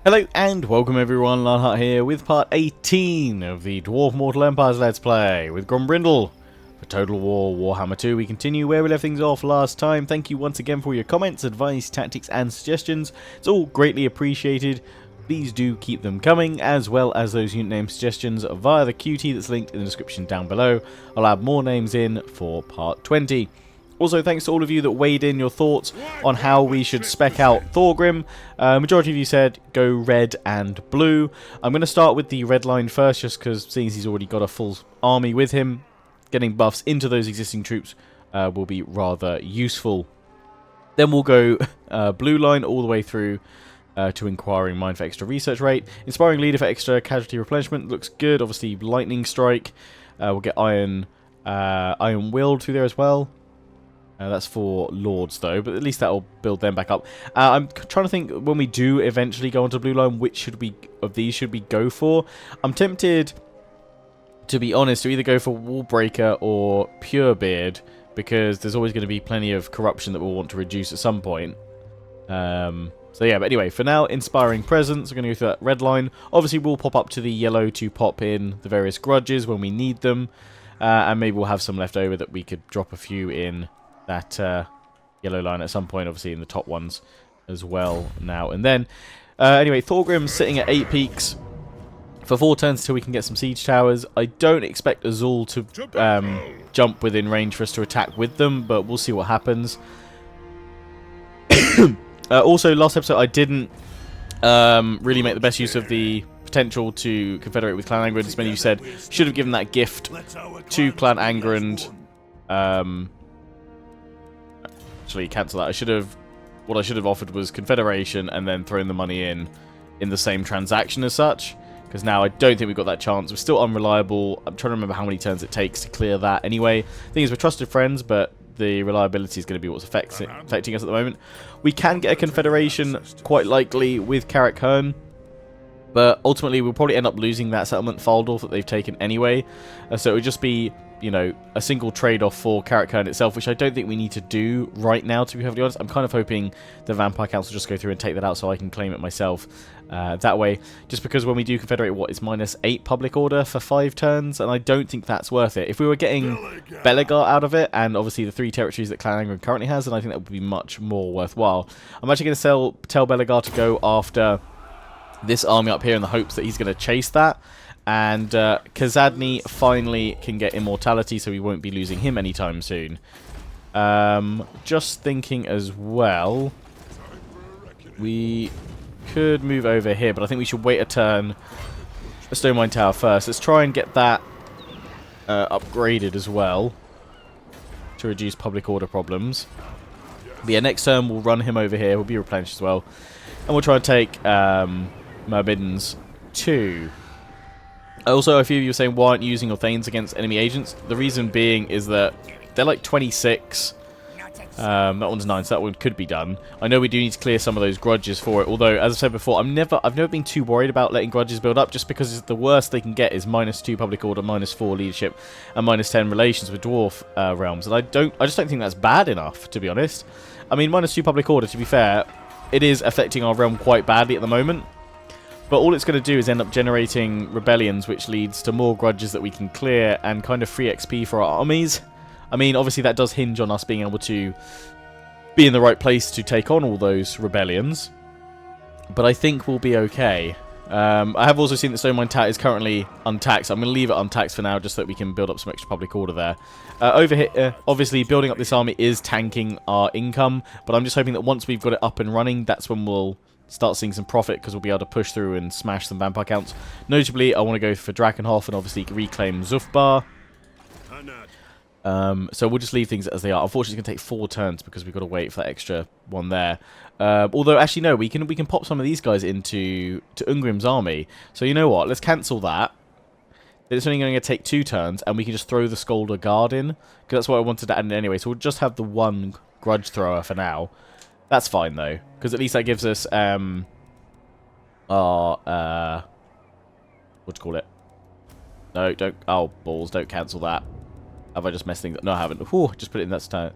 Hello and welcome everyone, Lionheart here with part 18 of the Dwarf Mortal Empires Let's Play with Grombrindal for Total War Warhammer 2. We continue where we left things off last time. Thank you once again for your comments, advice, tactics and suggestions. It's all greatly appreciated. Please do keep them coming, as well as those unit name suggestions via the QT that's linked in the description down below. I'll add more names in for part 20. Also, thanks to all of you that weighed in your thoughts on how we should spec out Thorgrim. Majority of you said go red and blue. I'm going to start with the red line first, just because seeing as he's already got a full army with him, getting buffs into those existing troops will be rather useful. Then we'll go blue line all the way through to Inquiring Mind for extra research rate. Inspiring Leader for extra casualty replenishment looks good. Obviously, Lightning Strike. We'll get Iron Willed through there as well. That's for Lords though, but at least that'll build them back up. I'm trying to think, when we do eventually go onto blue line, which of these should we go for? I'm tempted, to be honest, to either go for Wallbreaker or Purebeard, because there's always going to be plenty of corruption that we'll want to reduce at some point. So yeah, but anyway, for now, Inspiring Presence, we're going to go through that red line. Obviously, we'll pop up to the yellow to pop in the various grudges when we need them. And maybe we'll have some left over that we could drop a few in that yellow line at some point, obviously in the top ones as well now and then. Anyway, Thorgrim's sitting at 8 peaks for 4 turns until we can get some siege towers. I don't expect Azul to jump within range for us to attack with them, but we'll see what happens. Also, last episode I didn't really make the best use of the potential to confederate with Clan Angrand. As many of you said, should have given that gift to Clan Angrand. Actually, cancel that. What I should have offered was Confederation and then thrown the money in the same transaction as such. Because now I don't think we've got that chance. We're still unreliable. I'm trying to remember how many turns it takes to clear that. Anyway, the thing is, we're trusted friends, but the reliability is going to be what's affecting us at the moment. We can get a Confederation, quite likely, with Carrick Hearn. But ultimately, we'll probably end up losing that settlement Faldorf that they've taken anyway. So it would just be, you know, a single trade-off for Carrick Hearn itself, which I don't think we need to do right now, to be perfectly honest. I'm kind of hoping the Vampire Council just go through and take that out so I can claim it myself that way. Just because when we do confederate, what is -8 public order for 5 turns, and I don't think that's worth it. If we were getting Belegar out of it, and obviously the 3 territories that Clan Angrand currently has, then I think that would be much more worthwhile. I'm actually going to tell Belegar to go after this army up here in the hopes that he's going to chase that. And Kazadni finally can get immortality, so we won't be losing him anytime soon. Just thinking as well, we could move over here, but I think we should wait a turn. A Stone Mine Tower first. Let's try and get that upgraded as well to reduce public order problems. But yeah, next turn we'll run him over here. We'll be replenished as well. And we'll try and take Myrmidons 2. Also, a few of you were saying, why aren't you using your Thanes against enemy agents? The reason being is that they're like 26. That one's 9, so that one could be done. I know we do need to clear some of those grudges for it, although, as I said before, I've never been too worried about letting grudges build up, just because the worst they can get is -2 public order, -4 leadership, and -10 relations with dwarf realms. And I just don't think that's bad enough, to be honest. I mean, -2 public order, to be fair, it is affecting our realm quite badly at the moment. But all it's going to do is end up generating rebellions, which leads to more grudges that we can clear and kind of free XP for our armies. I mean, obviously that does hinge on us being able to be in the right place to take on all those rebellions. But I think we'll be okay. I have also seen that Stone Mine Tower is currently untaxed. I'm going to leave it untaxed for now, just so that we can build up some extra public order there. Over here, obviously, building up this army is tanking our income, but I'm just hoping that once we've got it up and running, that's when we'll start seeing some profit, because we'll be able to push through and smash some vampire counts. Notably, I want to go for Drakenhof and obviously reclaim Zufbar. So we'll just leave things as they are. Unfortunately, it's going to take 4 turns because we've got to wait for that extra one there. Although, actually, no, we can pop some of these guys into Ungrim's army. So you know what? Let's cancel that. It's only going to take 2 turns, and we can just throw the Skolder Guard in, because that's what I wanted to add in anyway. So we'll just have the 1 grudge thrower for now. That's fine, though, because at least that gives us our what do you call it? No, don't. Oh, balls! Don't cancel that. Have I just messed things up? No, I haven't. Ooh, just put it in this turn.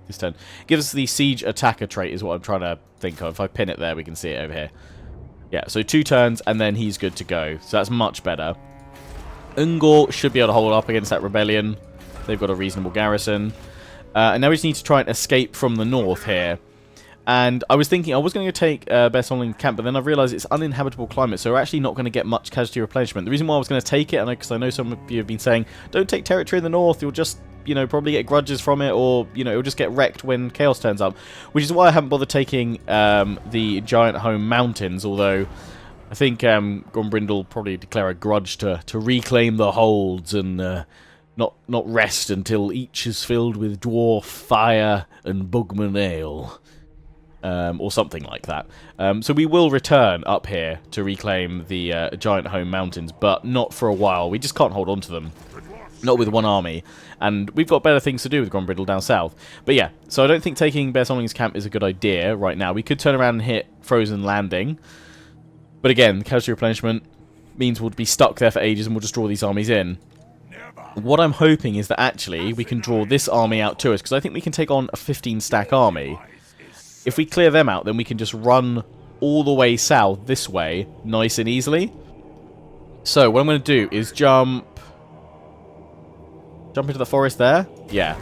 Gives us the siege attacker trait is what I'm trying to think of. If I pin it there, we can see it over here. Yeah, so 2 turns, and then he's good to go. So that's much better. Ungor should be able to hold up against that rebellion. They've got a reasonable garrison. And now we just need to try and escape from the north here. And I was thinking I was going to take Bersonling camp, but then I realised it's uninhabitable climate, so we're actually not going to get much casualty replenishment. The reason why I was going to take it, and because I know some of you have been saying, don't take territory in the north, you'll just, you know, probably get grudges from it, or, you know, it'll just get wrecked when chaos turns up. Which is why I haven't bothered taking the Giant Home Mountains, although I think Grombrindal will probably declare a grudge to reclaim the holds and not rest until each is filled with dwarf, fire, and bugman ale. Or something like that. So we will return up here to reclaim the Giant Home Mountains, but not for a while. We just can't hold on to them. Not with one army. And we've got better things to do with Grombrindal down south. But yeah, so I don't think taking Bersonling's camp is a good idea right now. We could turn around and hit Frozen Landing. But again, casualty replenishment means we'll be stuck there for ages and we'll just draw these armies in. What I'm hoping is that actually we can draw this army out to us, because I think we can take on a 15-stack army. If we clear them out, then we can just run all the way south this way, nice and easily. So what I'm going to do is jump into the forest there. Yeah.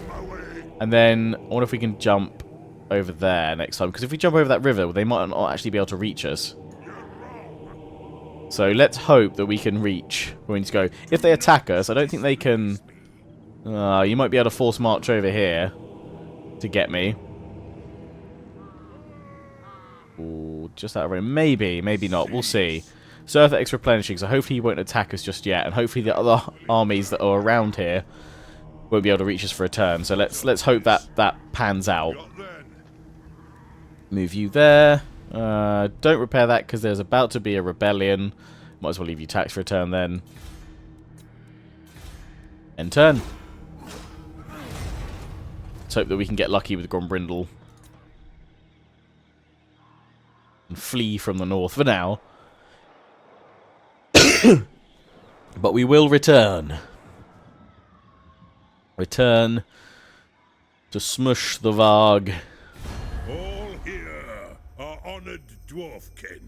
And then I wonder if we can jump over there next time. Because if we jump over that river, they might not actually be able to reach us. So let's hope that we can reach where we need to go. If they attack us, I don't think they can... you might be able to force march over here to get me. Ooh, just out of range. Maybe, maybe not. We'll see. Surf X replenishing, so hopefully he won't attack us just yet, and hopefully the other armies that are around here won't be able to reach us for a turn. So let's hope that pans out. Move you there. Don't repair that because there's about to be a rebellion. Might as well leave you tax for a turn then. End turn. Let's hope that we can get lucky with Grombrindal and flee from the north for now. But we will return. Return to smush the Varg. All here are honored dwarfkin.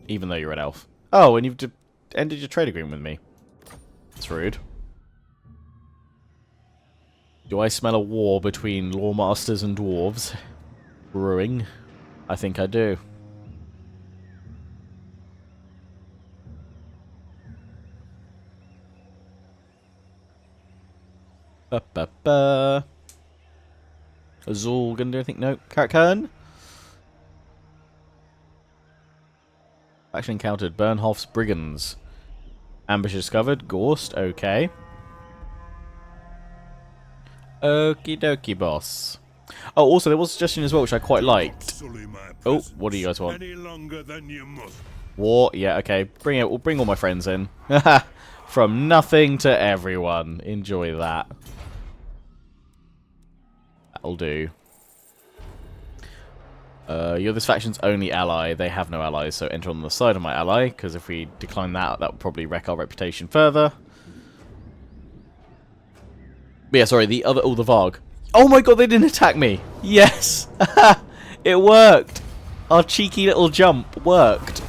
Even though you're an elf. Oh, and you've ended your trade agreement with me. That's rude. Do I smell a war between lawmasters and dwarves brewing? I think I do. Azul gonna do anything? No. Karakern? Faction encountered. Bernhoff's Brigands. Ambush discovered. Gorst. Okay. Okie dokie, boss. Oh, also, there was a suggestion as well, which I quite liked. Oh, what do you guys want? War? Yeah, okay. Bring it. We'll bring all my friends in. From nothing to everyone. Enjoy that. That'll do. You're this faction's only ally. They have no allies, so enter on the side of my ally, because if we decline that, that would probably wreck our reputation further. But yeah, sorry, the other... Oh, the Varg. Oh my god, they didn't attack me! Yes! It worked! Our cheeky little jump worked.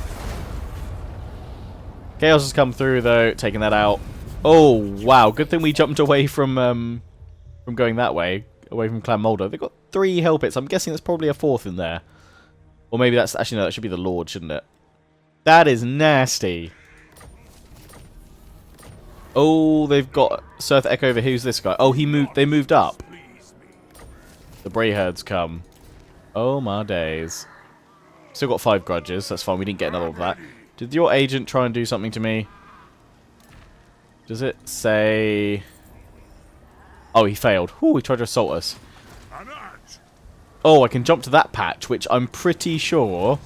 Chaos has come through, though, taking that out. Oh, wow. Good thing we jumped away from going that way. Away from Clan Moldo. They've got 3 hell pits. I'm guessing there's probably a 4th in there. Or maybe that's... Actually, no, that should be the Lord, shouldn't it? That is nasty. Oh, they've got Surth Echo over. Who's this guy? Oh, he moved. They moved up. The Brayherds come. Oh, my days. Still got 5 grudges. That's fine. We didn't get another of that. Did your agent try and do something to me? Does it say... Oh, he failed. Ooh, he tried to assault us. Oh, I can jump to that patch, which I'm pretty sure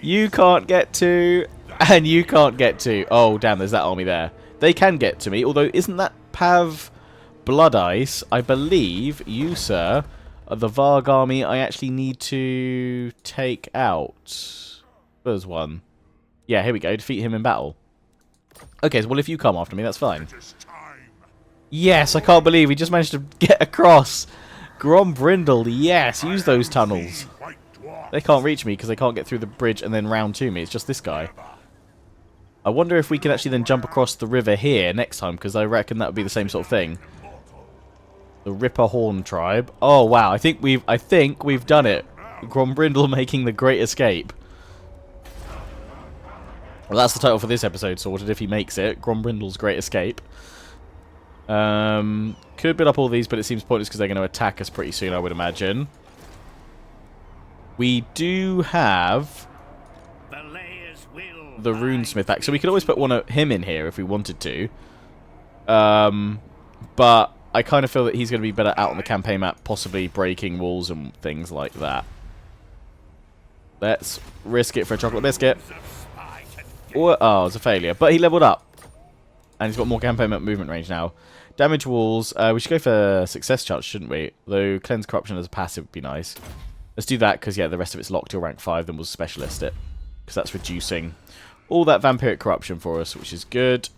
you can't get to, and you can't get to. Oh, damn, there's that army there. They can get to me, although isn't that Pav Blood Ice? I believe you, sir, are the Varg army I actually need to take out. There's one. Yeah, here we go. Defeat him in battle. Okay, so, well, if you come after me, that's fine. Yes, I can't believe we just managed to get across. Grombrindal, yes, use those tunnels. They can't reach me because they can't get through the bridge and then round to me. It's just this guy. I wonder if we can actually then jump across the river here next time, because I reckon that would be the same sort of thing. The Ripper Horn tribe. Oh wow, I think we've done it. Grombrindal making the great escape. Well, that's the title for this episode sorted if he makes it. Grombrindal's great escape. Could build up all these, but it seems pointless because they're going to attack us pretty soon, I would imagine. We do have the Runesmith axe, so we could always put one of him in here if we wanted to. But I kind of feel that he's going to be better out on the campaign map, possibly breaking walls and things like that. Let's risk it for a chocolate biscuit. Oh, it's a failure. But he leveled up. And he's got more campaign map movement range now. Damage walls. We should go for success chance, shouldn't we? Though cleanse corruption as a passive would be nice. Let's do that, because, yeah, the rest of it's locked till rank 5, then we'll specialist it. Because that's reducing all that vampiric corruption for us, which is good.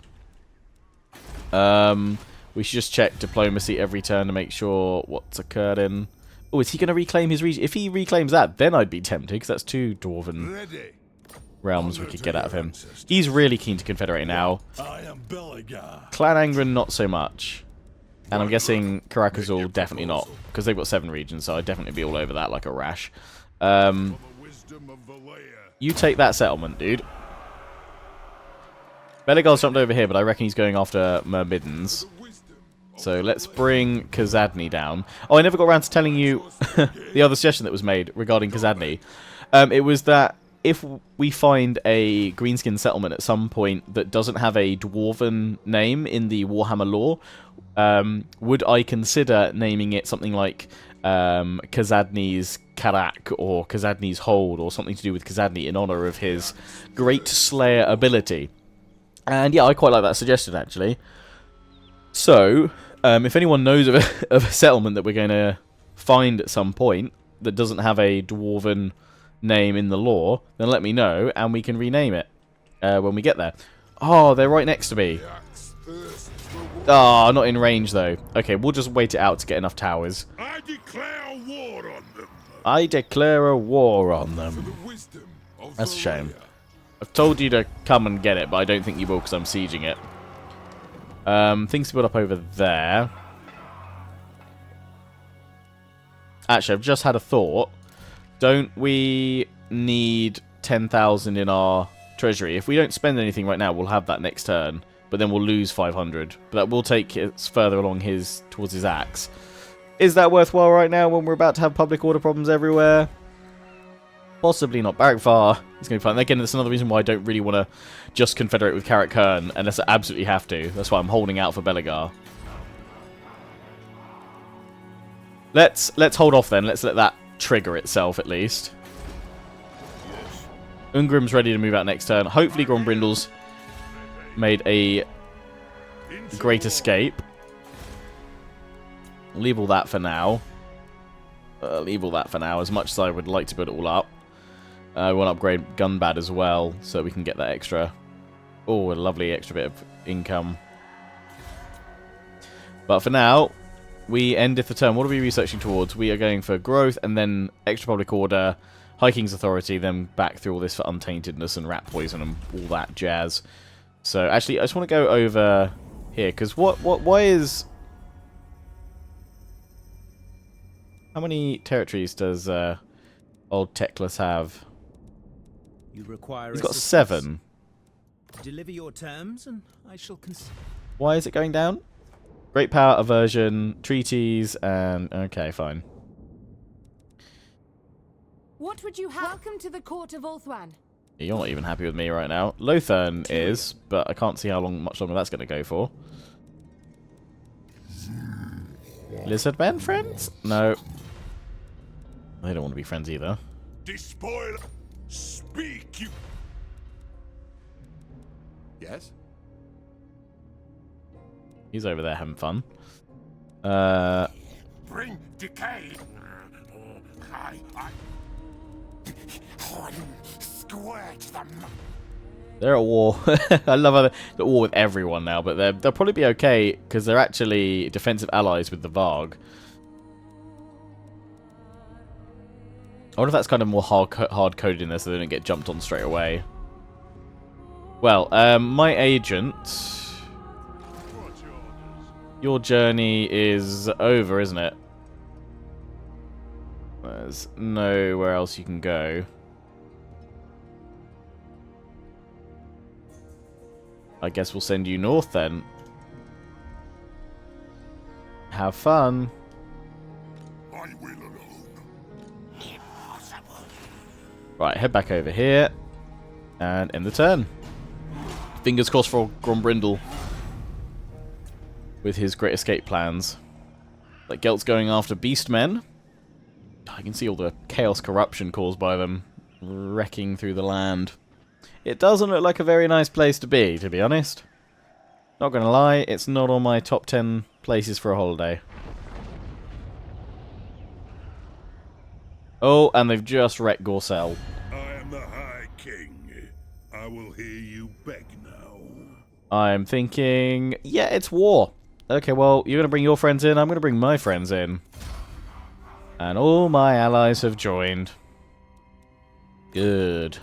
We should just check diplomacy every turn to make sure what's occurring. Oh, is he going to reclaim his region? If he reclaims that, then I'd be tempted, because that's 2 dwarven realms we could get out of him. He's really keen to confederate now. Clan Angren, not so much. And I'm guessing Karakazul, definitely not, because they've got 7 regions, so I'd definitely be all over that like a rash. You take that settlement, dude. Belegar's jumped over here, but I reckon he's going after Myrmidons. So let's bring Kazadni down. Oh, I never got around to telling you the other suggestion that was made regarding Kazadni. It was that if we find a greenskin settlement at some point that doesn't have a dwarven name in the Warhammer lore, would I consider naming it something like Kazadni's Karak or Kazadni's Hold or something to do with Kazadni in honor of his Great Slayer ability? And yeah, I quite like that suggestion, actually. So, if anyone knows of a settlement that we're going to find at some point that doesn't have a dwarven name in the lore, then let me know, and we can rename it when we get there. Oh, they're right next to me. Oh, not in range, though. Okay, we'll just wait it out to get enough towers. I declare war on them. I declare a war on them. That's a shame. I've told you to come and get it, but I don't think you will because I'm sieging it. Things to build up over there. Actually, I've just had a thought. Don't we need 10,000 in our treasury? If we don't spend anything right now, we'll have that next turn. But then we'll lose 500. But that will take us further along towards his axe. Is that worthwhile right now when we're about to have public order problems everywhere? Possibly not. Barrack Var is going to be fine. Again, that's another reason why I don't really want to just confederate with Karak Kern unless I absolutely have to. That's why I'm holding out for Belegar. Let's hold off then. Let's let that trigger itself at least. Ungrim's ready to move out next turn. Hopefully Grombrindal's made a great escape. Leave all that for now. Leave all that for now, as much as I would like to build it all up. I want to upgrade Gunbad as well, so we can get that extra... Oh, a lovely extra bit of income. But for now, we ended the turn. What are we researching towards? We are going for growth, and then extra public order, High King's authority, then back through all this for untaintedness and rat poison and all that jazz. So, actually, I just want to go over here, because why is... How many territories does old Teclis have? You require He's got 7. Deliver your terms, and I shall consider. Why is it going down? Great power, aversion, treaties, and... Okay, fine. What would you have? Welcome to the court of Ulthwan. You're not even happy with me right now. Lothern is, but I can't see how much longer that's going to go for. Lizardmen friends? No. They don't want to be friends either. Despoil. Speak, you. Yes? He's over there having fun. Bring decay. Squirt them. They're at war. I love how they're at war with everyone now, but they'll probably be okay because they're actually defensive allies with the Varg. I wonder if that's kind of more hard-coded in there so they don't get jumped on straight away. Well, my agent... Your journey is over, isn't it? There's nowhere else you can go. I guess we'll send you north then. Have fun. I will alone. Impossible. Right, head back over here. And end the turn. Fingers crossed for Grombrindal. With his great escape plans. Like Gelt's going after beastmen. I can see all the chaos corruption caused by them wrecking through the land. It doesn't look like a very nice place to be honest. Not gonna lie, it's not on my top 10 places for a holiday. Oh, and they've just wrecked Gorcel. I am the High King. I will hear you beg now. I'm thinking, yeah, it's war. Okay, well, you're gonna bring your friends in, I'm gonna bring my friends in. And all my allies have joined. Good.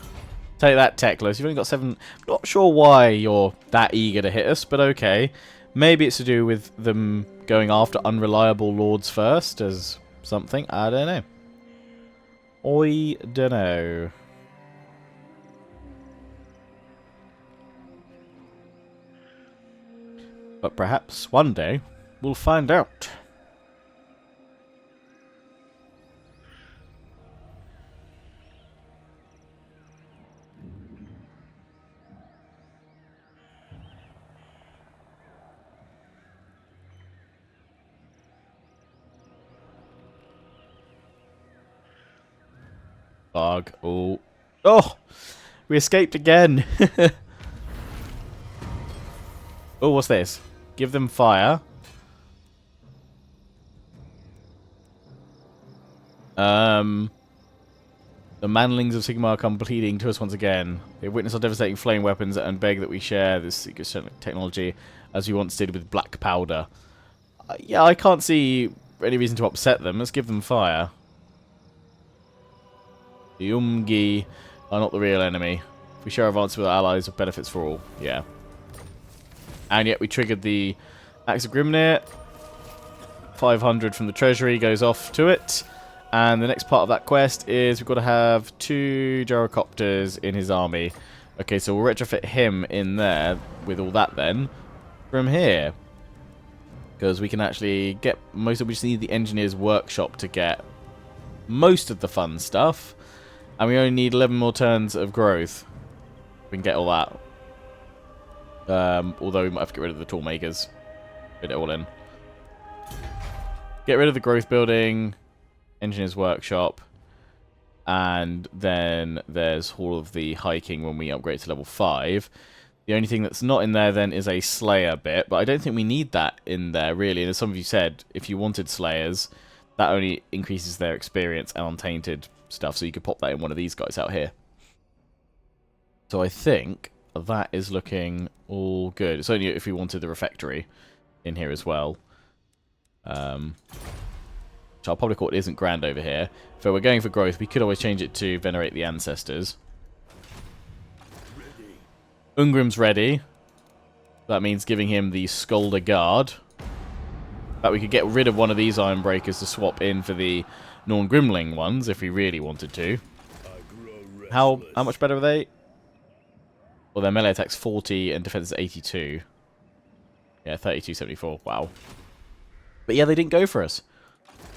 Take that, Teclis. You've only got 7... Not sure why you're that eager to hit us, but okay. Maybe it's to do with them going after unreliable lords first as something. I don't know. I don't know. But perhaps one day we'll find out. Bug. Oh. Oh! We escaped again! Oh, what's this? Give them fire. The manlings of Sigmar come pleading to us once again. They witness our devastating flame weapons and beg that we share this secret technology as we once did with black powder. Yeah, I can't see any reason to upset them. Let's give them fire. The Umgi are not the real enemy. If we share our advances with our allies, it benefits for all. Yeah. And yet we triggered the Axe of Grimnir. 500 from the treasury goes off to it. And the next part of that quest is we've got to have 2 gyrocopters in his army. Okay, so we'll retrofit him in there with all that then. From here. Because we can actually get most of we just need the engineer's workshop to get most of the fun stuff. And we only need 11 more turns of growth. We can get all that. Although we might have to get rid of the tool makers. Fit it all in. Get rid of the growth building. Engineer's workshop. And then there's Hall of the Hiking when we upgrade to level 5. The only thing that's not in there then is a Slayer bit. But I don't think we need that in there really. And as some of you said, if you wanted Slayers, that only increases their experience and untainted stuff. So you could pop that in one of these guys out here. So I think that is looking all good. It's only if we wanted the refectory in here as well. Which I'll probably call it isn't grand over here. If we're going for growth, we could always change it to Venerate the Ancestors. Ungrim's ready. That means giving him the Skolder Guard. But we could get rid of one of these Ironbreakers to swap in for the Norn Grimling ones if we really wanted to. How much better are they? Well, their melee attack's 40 and defense is 82. Yeah, 32-74. Wow. But yeah, they didn't go for us.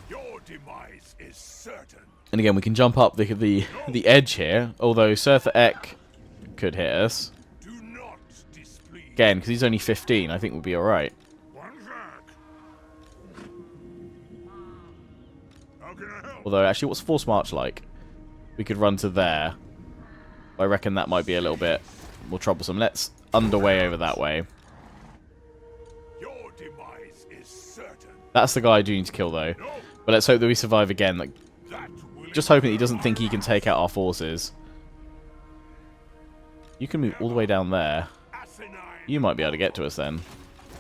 Your demise is certain. And again, we can jump up the edge here. Although Surtha Ek could hit us. Do not displease. Again, because he's only 15, I think we'll be alright. One back. How can I help? Although, actually, what's Force March like? We could run to there. I reckon that might be a little bit more troublesome. Let's underway over that way. Your demise is certain. That's the guy I do need to kill, though. No, But let's hope that we survive again. Like, that will just hoping that he doesn't think he can take out our forces. You can move all the way down there. asinine. You might be able to get to us then.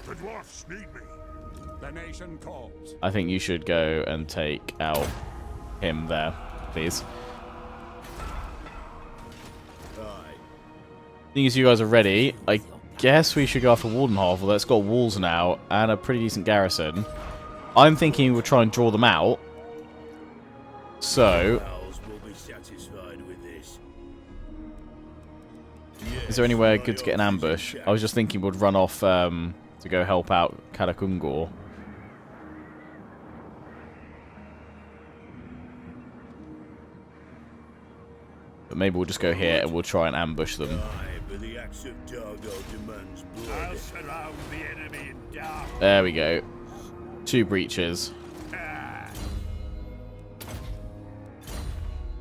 The dwarfs need me. The nation calls. I think you should go and take out him there, please. Seeing as you guys are ready, I guess we should go after Waldenhof, although it's got walls now and a pretty decent garrison. I'm thinking we'll try and draw them out. So, is there anywhere good to get an ambush? I was just thinking we'd run off to go help out Karakungor. But maybe we'll just go here and we'll try and ambush them. There we go. 2 breaches.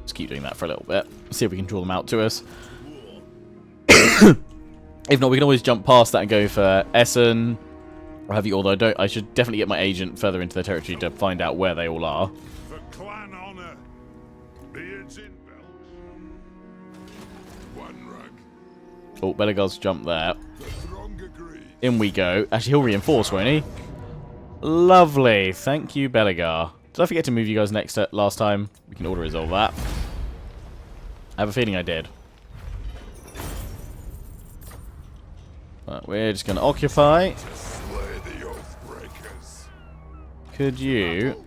Just keep doing that for a little bit. See if we can draw them out to us. If not, we can always jump past that and go for Essen. Or have you? Although I should definitely get my agent further into their territory to find out where they all are. For clan honor, beards in belts. One rug. Oh, Belegar's jumped there. The throng agrees. In we go. Actually, he'll reinforce, won't he? Lovely. Thank you, Belegar. Did I forget to move you guys next to last time? We can auto-resolve that. I have a feeling I did. Right, we're just going to occupy. Slay the Oathbreakers. Could you...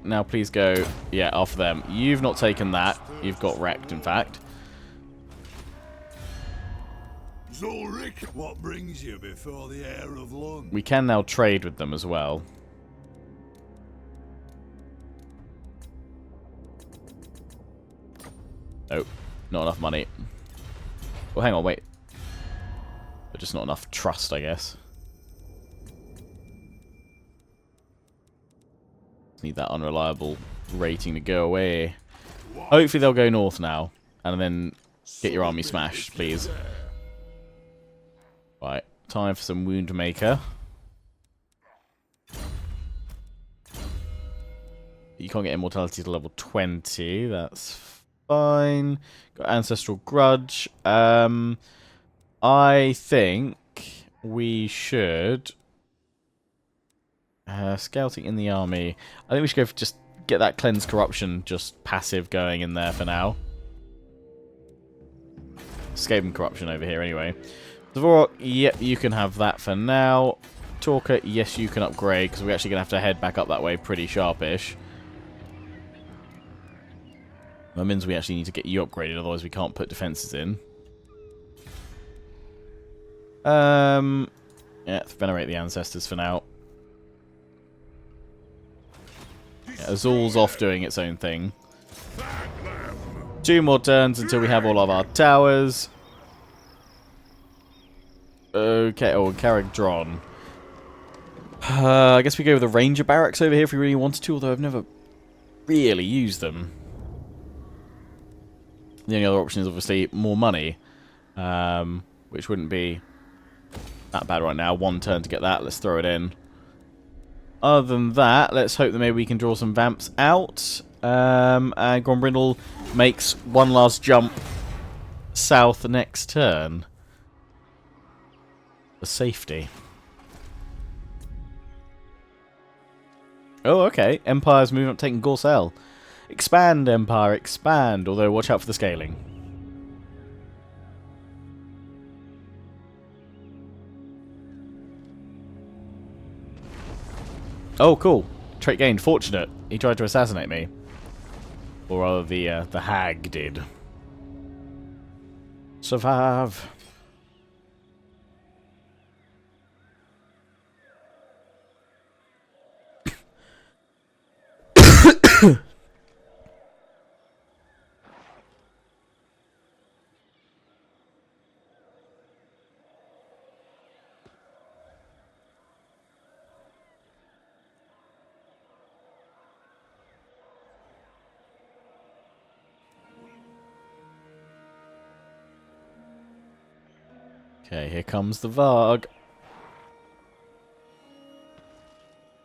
Now please go... Yeah, after them. You've not taken that. You've got wrecked, in fact. Zulrich, what brings you before the heir of Lund? We can now trade with them as well. Nope. Not enough money. Well, hang on, wait. But just not enough trust, I guess. Need that unreliable rating to go away. Hopefully they'll go north now. And then get your army smashed, please. Right. Time for some Wound Maker. You can't get immortality to level 20. That's fine. Got Ancestral Grudge. I think we should... scouting in the army. I think we should go for just get that Cleanse Corruption just passive going in there for now. Skaven Corruption over here anyway. Dvorok, yep, you can have that for now. Talker, yes, you can upgrade because we're actually going to have to head back up that way pretty sharpish. That means we actually need to get you upgraded, otherwise we can't put defenses in. Yeah, venerate the ancestors for now. Yeah, Azul's off doing its own thing. 2 more turns until we have all of our towers. Okay, oh, Carrick-Dron. I guess we go with the Ranger Barracks over here if we really wanted to, although I've never really used them. The only other option is obviously more money, which wouldn't be that bad right now. 1 turn to get that, let's throw it in. Other than that, let's hope that maybe we can draw some Vamps out. And Grombrindal makes one last jump south next turn. For safety. Oh, okay. Empire's moving up, taking Gorsel. Expand, Empire, expand. Although, watch out for the scaling. Oh, cool. Trait gained. Fortunate. He tried to assassinate me. Or rather, the hag did. Survive. Okay, here comes the Varg.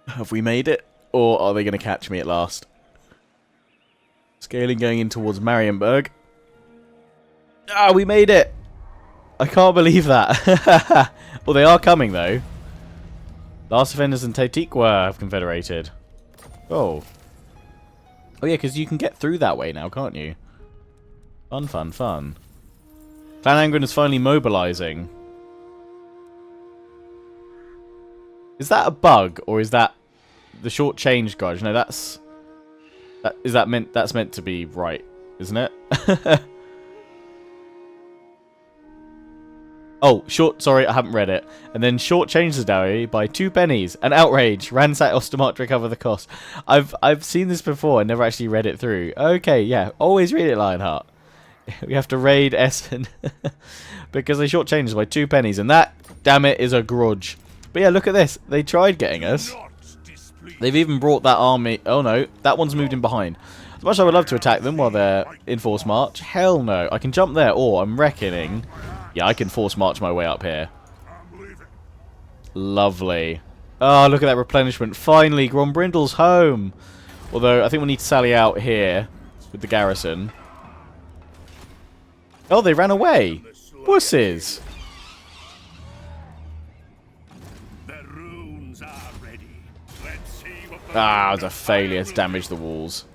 Have we made it? Or are they going to catch me at last? Scaling going in towards Marienburg. Ah, we made it! I can't believe that. Well, they are coming, though. Last Offenders and Tatiqua have confederated. Oh. Oh, yeah, because you can get through that way now, can't you? Fun, fun, fun. Clan Angren is finally mobilizing. Is that a bug, or is that the short change guard? No, that's meant to be right, isn't it? Oh, sorry, I haven't read it. And then short changed the dowry by 2 pennies. An outrage. Ransack Ostermark to recover the cost. I've seen this before. I never actually read it through. Okay, yeah. Always read it, Lionheart. We have to raid Essen. Because they short changed by 2 pennies. And that, damn it, is a grudge. But yeah, look at this. They tried getting us. They've even brought that army. Oh no, that one's moved in behind. As much as I would love to attack them while they're in force march. Hell no. I can jump there, or I'm reckoning... Yeah, I can force march my way up here. Lovely. Oh, look at that replenishment. Finally, Grombrindal's home. Although, I think we need to sally out here with the garrison. Oh, they ran away. Wusses. Ah, it was a failure to damage the walls.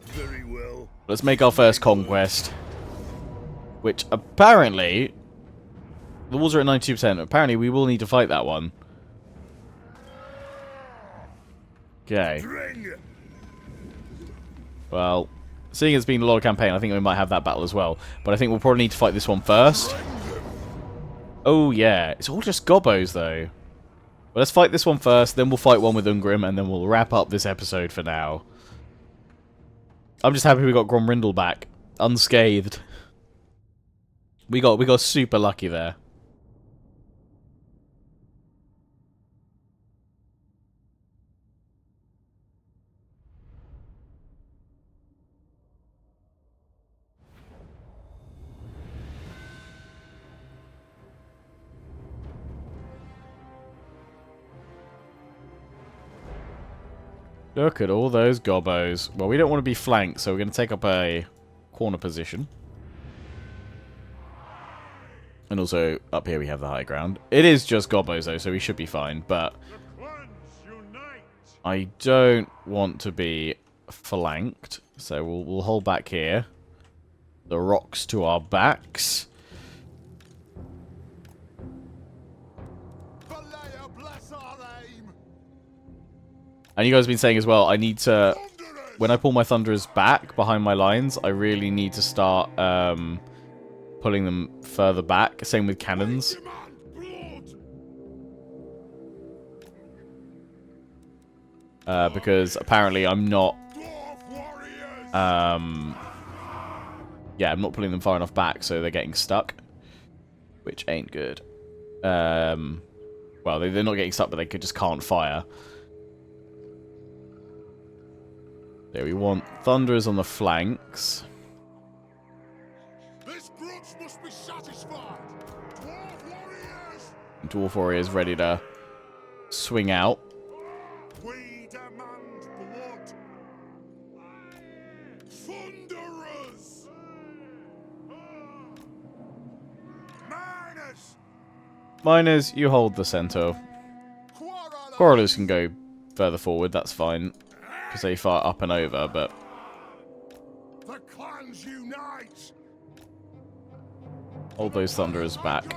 Very well. Let's make our first conquest. Which, apparently... The walls are at 92%. Apparently, we will need to fight that one. Okay. Well, seeing it's been a lot of campaign, I think we might have that battle as well. But I think we'll probably need to fight this one first. Oh, yeah. It's all just gobbos, though. But let's fight this one first, then we'll fight one with Ungrim, and then we'll wrap up this episode for now. I'm just happy we got Grombrindal back. Unscathed. We got super lucky there. Look at all those gobbos. Well, we don't want to be flanked, so we're going to take up a corner position. And also, up here we have the high ground. It is just gobbos, though, so we should be fine. But I don't want to be flanked, so we'll hold back here. The rocks to our backs. And you guys have been saying as well, I need to... When I pull my Thunderers back behind my lines, I really need to start... pulling them further back. Same with cannons. Because apparently I'm not... yeah, I'm not pulling them far enough back, so they're getting stuck. Which ain't good. Well, they're not getting stuck, but they just can't fire. There, we want Thunderers on the flanks. Must be satisfied. Dwarf warriors! Dwarf warriors ready to swing out. We demand blood. Thunderers! Miners! Miners, you hold the center. Quarrelers can go further forward, that's fine. Because they fire up and over, but... The clans unite! Hold those Thunderers back.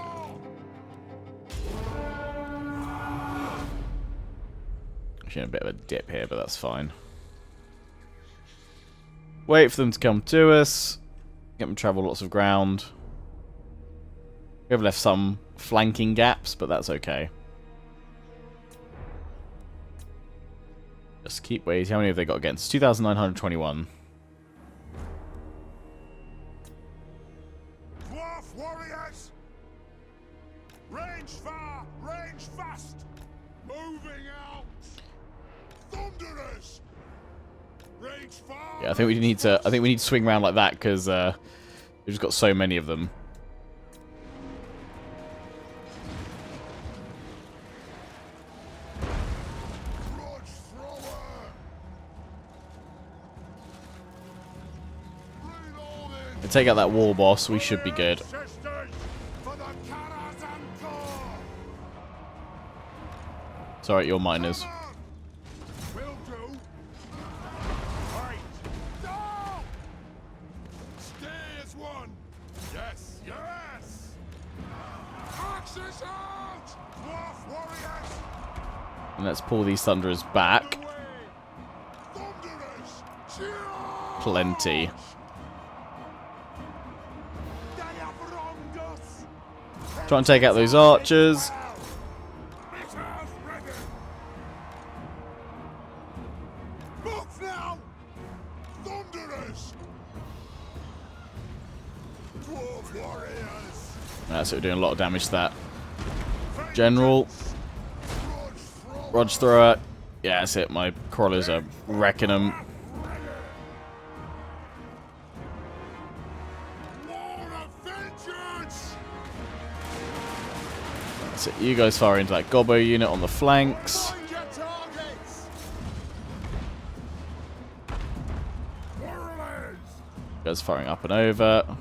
Actually, in a bit of a dip here, but that's fine. Wait for them to come to us. Get them to travel lots of ground. We have left some flanking gaps, but that's okay. Just keep waiting. How many have they got against? 2,921. Dwarf warriors! Range far, range fast! Moving out! Thunderers! Range far! Yeah, I think we need to swing around like that because we've just got so many of them. And take out that wall boss, we should be good. Sorry, your miners. Will do. Fight. No! Stay as one. Yes, yes. And let's pull these Thunderers back. Plenty. Try and take out those archers. So we're doing a lot of damage to that general. Rog thrower. Yeah, that's it. My crawlers are wrecking them. That's it. You guys fire into that gobbo unit on the flanks. You guys firing up and over.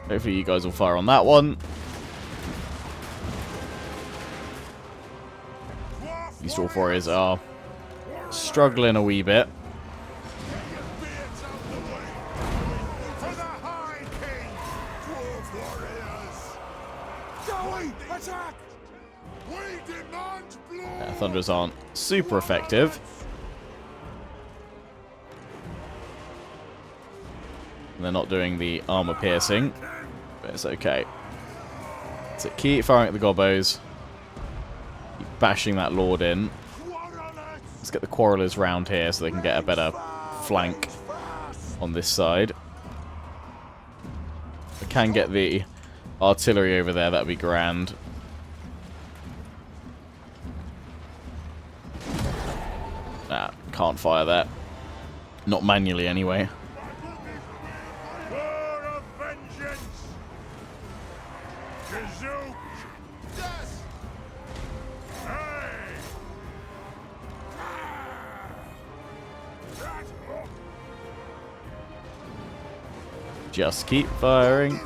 Hopefully you guys will fire on that one. These Dwarf warriors are struggling a wee bit. Yeah, Thunders aren't super effective. And they're not doing the armor piercing. But it's okay. So keep firing at the gobbos. Keep bashing that lord in. Let's get the quarrelers round here so they can get a better flank on this side. I can get the artillery over there, that'd be grand. Nah, can't fire that. Not manually anyway. Just keep firing.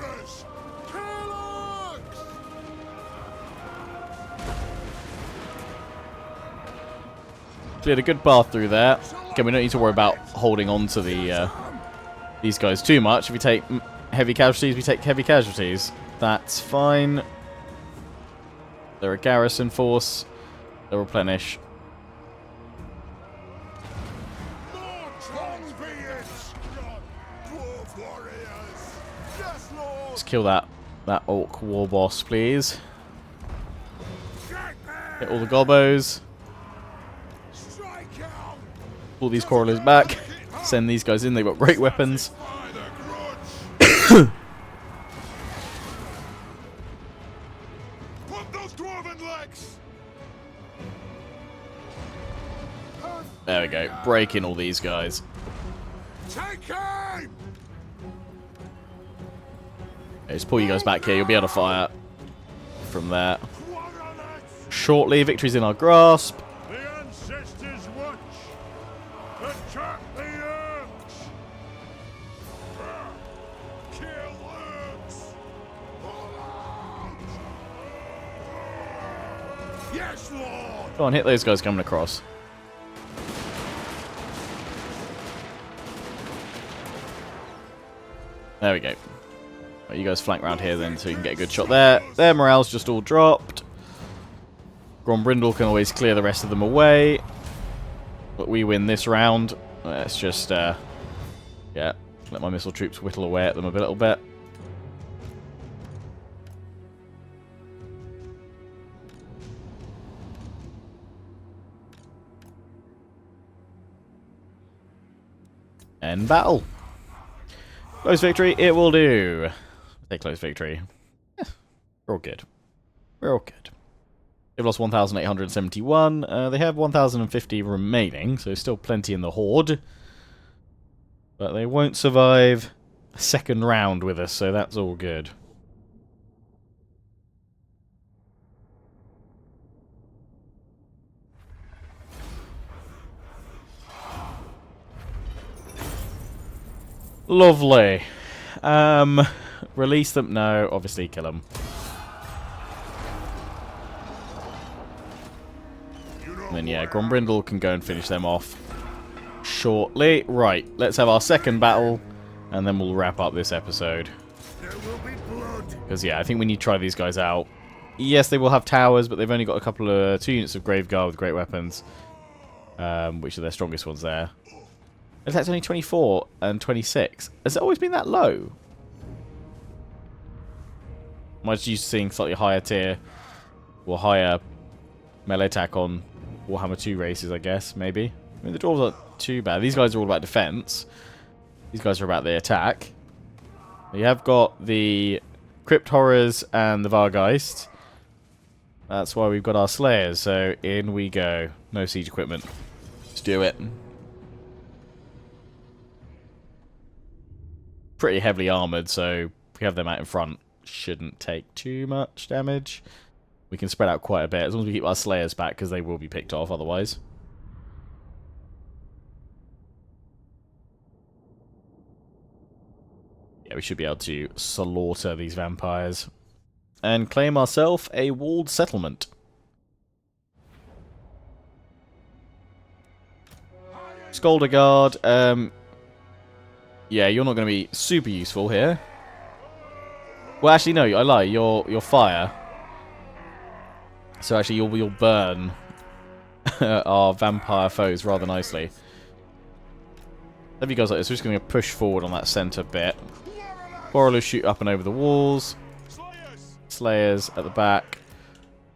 Cleared a good path through there. Again, we don't need to worry about holding on to the these guys too much. If we take heavy casualties, we take heavy casualties. That's fine. They're a garrison force. They'll replenish. Let's kill that orc war boss, please. Hit all the gobbos. Pull these quarrelers back. Send these guys in. They've got great weapons. There we go. Breaking all these guys. Just pull you guys back here. You'll be able to fire from there. Shortly, victory's in our grasp. The ancestors watch. Attack the Urks. Kill Urks. Yes, Lord. Go on, hit those guys coming across. There we go. Right, you guys flank around here then so you can get a good shot there. Their morale's just all dropped. Grombrindal can always clear the rest of them away. But we win this round. Let's just, yeah, let my missile troops whittle away at them a little bit. End battle. Close victory, it will do. Take close victory. Yeah, we're all good. We're all good. They've lost 1,871. They have 1,050 remaining, so still plenty in the horde. But they won't survive a second round with us, so that's all good. Lovely. Release them? No, obviously kill them. And then yeah, Grombrindal can go and finish them off shortly. Right, let's have our second battle, and then we'll wrap up this episode. Because yeah, I think we need to try these guys out Yes, they will have towers, but they've only got a couple of 2 units of Grave Guard with great weapons, which are their strongest ones there. In fact, it's only 24 and 26. Has it always been that low? I'm just used to seeing slightly higher tier or higher melee attack on Warhammer 2 races, I guess, maybe. I mean, the dwarves aren't too bad. These guys are all about defense. These guys are about the attack. You have got the Crypt Horrors and the Vargeist. That's why we've got our Slayers, so in we go. No siege equipment. Let's do it. Pretty heavily armoured, so if we have them out in front, shouldn't take too much damage. We can spread out quite a bit, as long as we keep our Slayers back, because they will be picked off otherwise. Yeah, we should be able to slaughter these vampires. And claim ourselves a walled settlement. Scolder Guard, yeah, you're not going to be super useful here. Well, actually, no, I lie. You're fire. So actually, you'll burn our vampire foes rather nicely. Have you guys like this? We're just going to push forward on that centre bit. Borrelers shoot up and over the walls. Slayers at the back.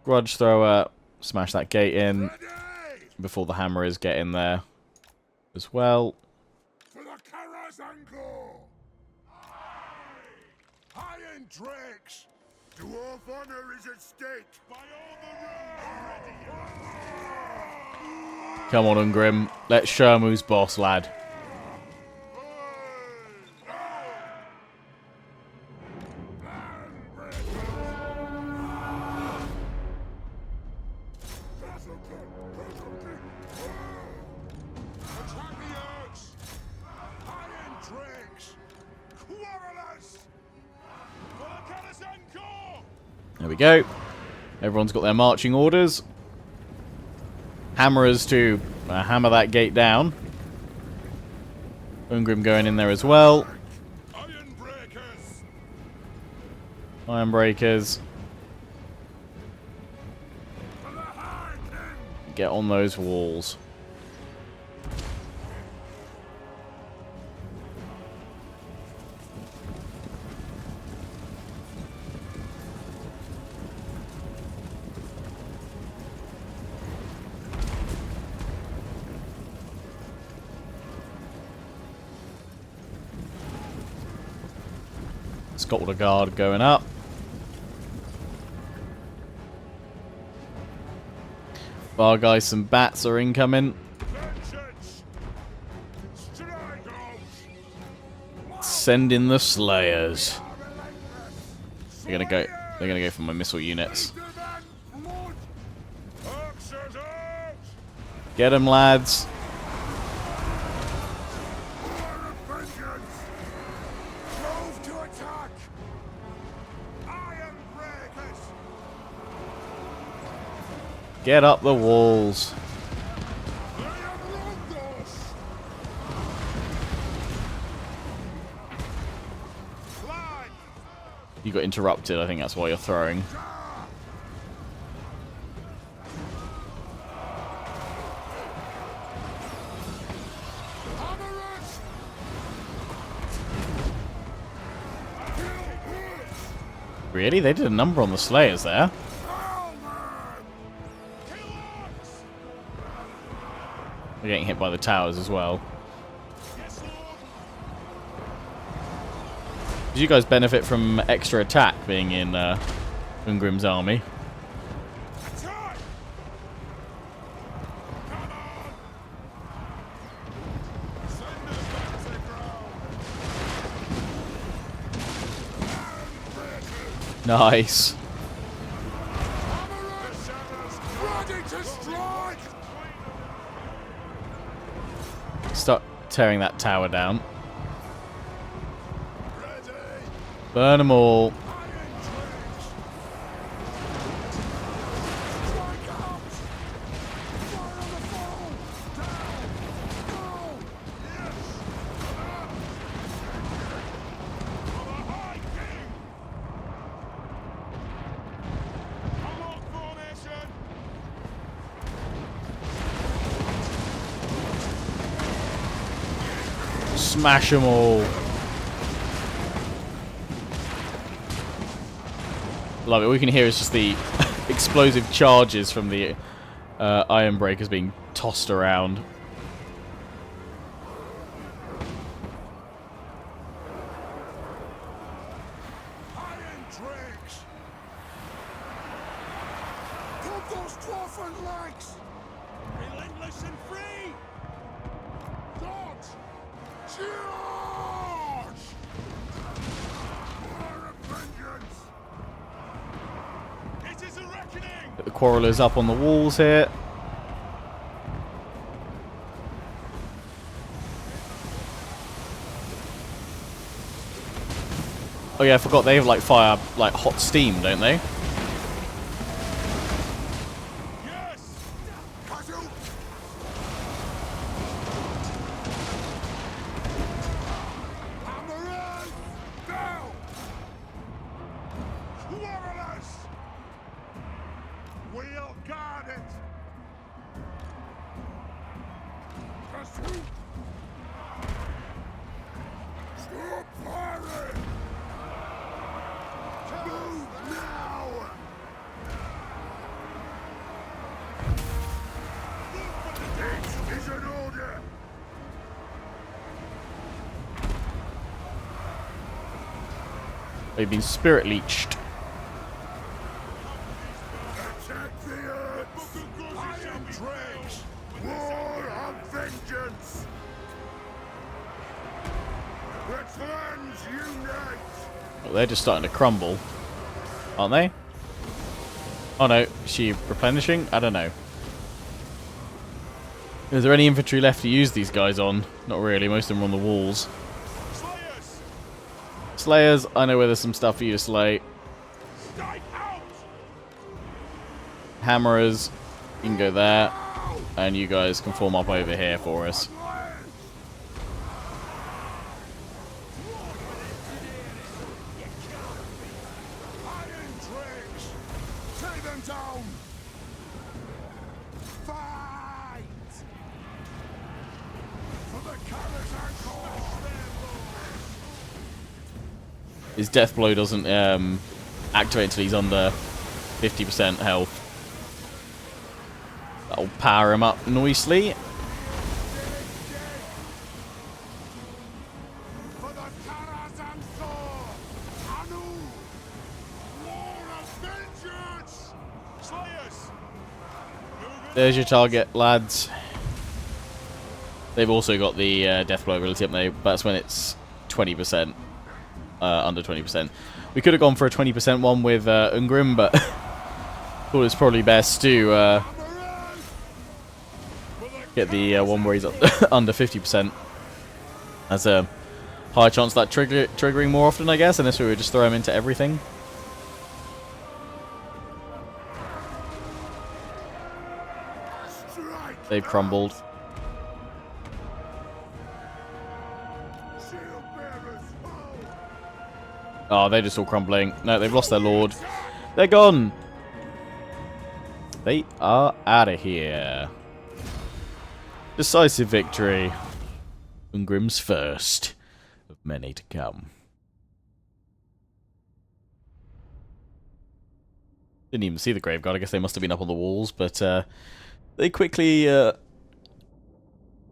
Grudge Thrower, smash that gate in before the hammerers get in there as well. Drakes! Dwarf honor is at stake! By all the rules! Come on, Ungrim. Let's show him who's boss, lad. There we go. Everyone's got their marching orders. Hammerers to hammer that gate down. Ungrim going in there as well. Iron breakers. Get on those walls. Scolder Guard going up. Vargeist and bats are incoming. Send in the Slayers. They're gonna go for my missile units. Get them, lads. Get up the walls. You got interrupted, I think that's why you're throwing. Really? They did a number on the Slayers there. They're getting hit by the towers as well. Did you guys benefit from extra attack being in Ungrim's army? Nice. Start tearing that tower down. Burn them all. Smash them all. Love it. All you can hear is just the explosive charges from the iron breakers being tossed around. Iron dregs! Put those dwarfen legs! Relentless and free! Dodge! Charge! War of vengeance! It is a reckoning! Get the quarrelers up on the walls here. Oh yeah, I forgot they have like fire, like hot steam, don't they? Yes! Kazoo! Hammerers! Down! Warriors! We'll guard it! Kazoo! Stop firing! Move now! It is an order! They've been spirit leeched. Attack the earth! Iron dregs! War of vengeance! Let lands unite! Oh, they're just starting to crumble, aren't they? Oh no, is she replenishing? I don't know. Is there any infantry left to use these guys on? Not really, most of them are on the walls. Slayers! Slayers, I know where there's some stuff for you to slay. Strike out! Hammerers, you can go there. And you guys can form up over here for us. Iron dregs! Take them down! Fight! For the colours and cause! His death blow doesn't activate until he's under 50% health. That'll power him up nicely. For the Karazhan sword! Anu! War of vengeance! Slayers! There's your target, lads. They've also got the death blow ability up there, but that's when it's 20%. Under 20%. We could have gone for a 20% one with Ungrim, but thought it's probably best to get the one where he's under 50%. That's a high chance of that triggering more often, I guess, unless we would just throw him into everything. They've crumbled. Oh, they're just all crumbling. No, they've lost their lord. They're gone. They are out of here. Decisive victory. Ungrim's first of many to come. Didn't even see the grave guard. I guess they must have been up on the walls, but they quickly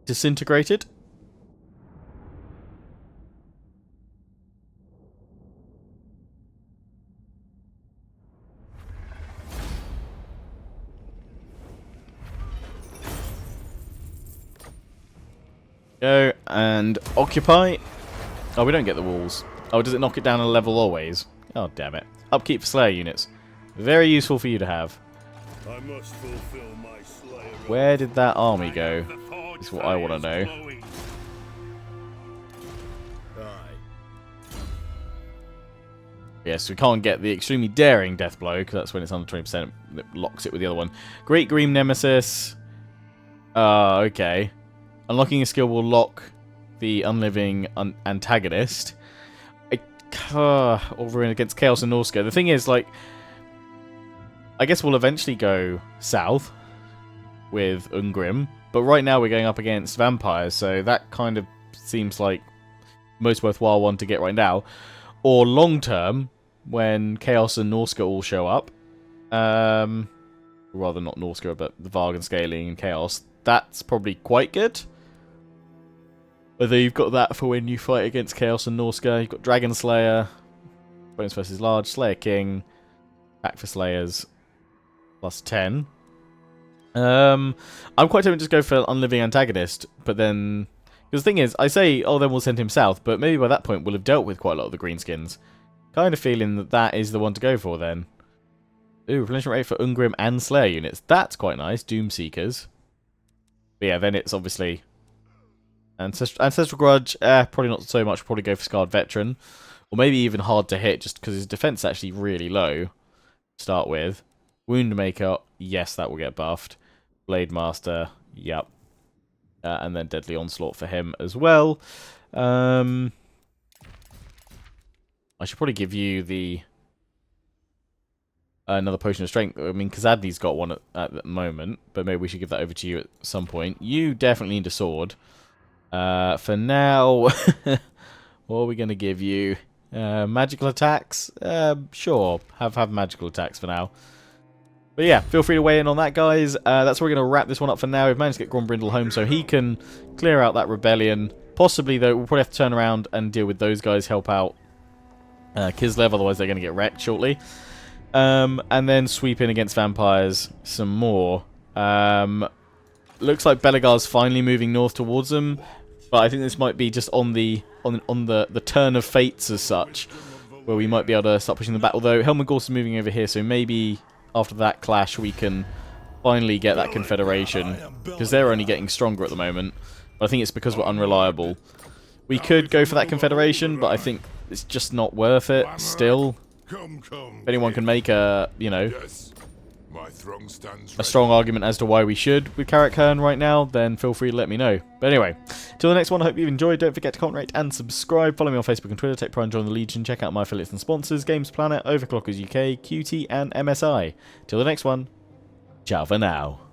disintegrated. Go and occupy. Oh, we don't get the walls. Oh, does it knock it down a level always? Oh, damn it. Upkeep for Slayer units. Very useful for you to have. I must fulfill my Slayer. Where did that army go? Is what I want to know. Yes, we can't get the extremely daring death blow, because that's when it's under 20%. It locks it with the other one. Great Green Nemesis. Okay. Unlocking a skill will lock the unliving antagonist. Over against Chaos and Norska. The thing is, like, I guess we'll eventually go south with Ungrim, but right now we're going up against vampires, so that kind of seems like most worthwhile one to get right now. Or long term, when Chaos and Norska all show up. Rather not Norska, but the Varg and Scaling and Chaos. That's probably quite good. Whether you've got that for when you fight against Chaos and Norska. You've got Dragon Slayer, Bonus versus Large, Slayer King, back for Slayers, plus 10. I'm quite tempted to just go for Unliving Antagonist, but then... Because the thing is, I say, oh, then we'll send him south, but maybe by that point we'll have dealt with quite a lot of the greenskins. Kind of feeling that that is the one to go for then. Ooh, replenishment rate for Ungrim and Slayer units. That's quite nice. Doom Seekers. But yeah, then it's obviously... Ancestral Grudge, probably not so much. Probably go for Scarred Veteran. Or maybe even hard to hit, just because his defense is actually really low to start with. Wound Maker, yes, that will get buffed. Blade Master, yep. And then Deadly Onslaught for him as well. I should probably give you the... another Potion of Strength. I mean, Kazadni's got one at the moment, but maybe we should give that over to you at some point. You definitely need a sword. For now, what are we going to give you? Magical attacks? Sure, have magical attacks for now. But yeah, feel free to weigh in on that, guys. That's where we're going to wrap this one up for now. We've managed to get Grombrindal home so he can clear out that rebellion. Possibly, though, we'll probably have to turn around and deal with those guys, help out Kislev, otherwise they're going to get wrecked shortly. And then sweep in against vampires some more. Looks like Belegar's finally moving north towards them, but I think this might be just on the turn of fates as such, where we might be able to start pushing them back. Although Helmengorst is moving over here, so maybe after that clash we can finally get that confederation, because they're only getting stronger at the moment. But I think it's because we're unreliable. We could go for that confederation, but I think it's just not worth it still. If anyone can make a, you know, a strong argument as to why we should with Karak-Kern right now, then feel free to let me know. But anyway, till the next one, I hope you've enjoyed. Don't forget to comment, rate, and subscribe. Follow me on Facebook and Twitter. Take pride and join the Legion. Check out my affiliates and sponsors, Games Planet, Overclockers UK, QT, and MSI. Till the next one, ciao for now.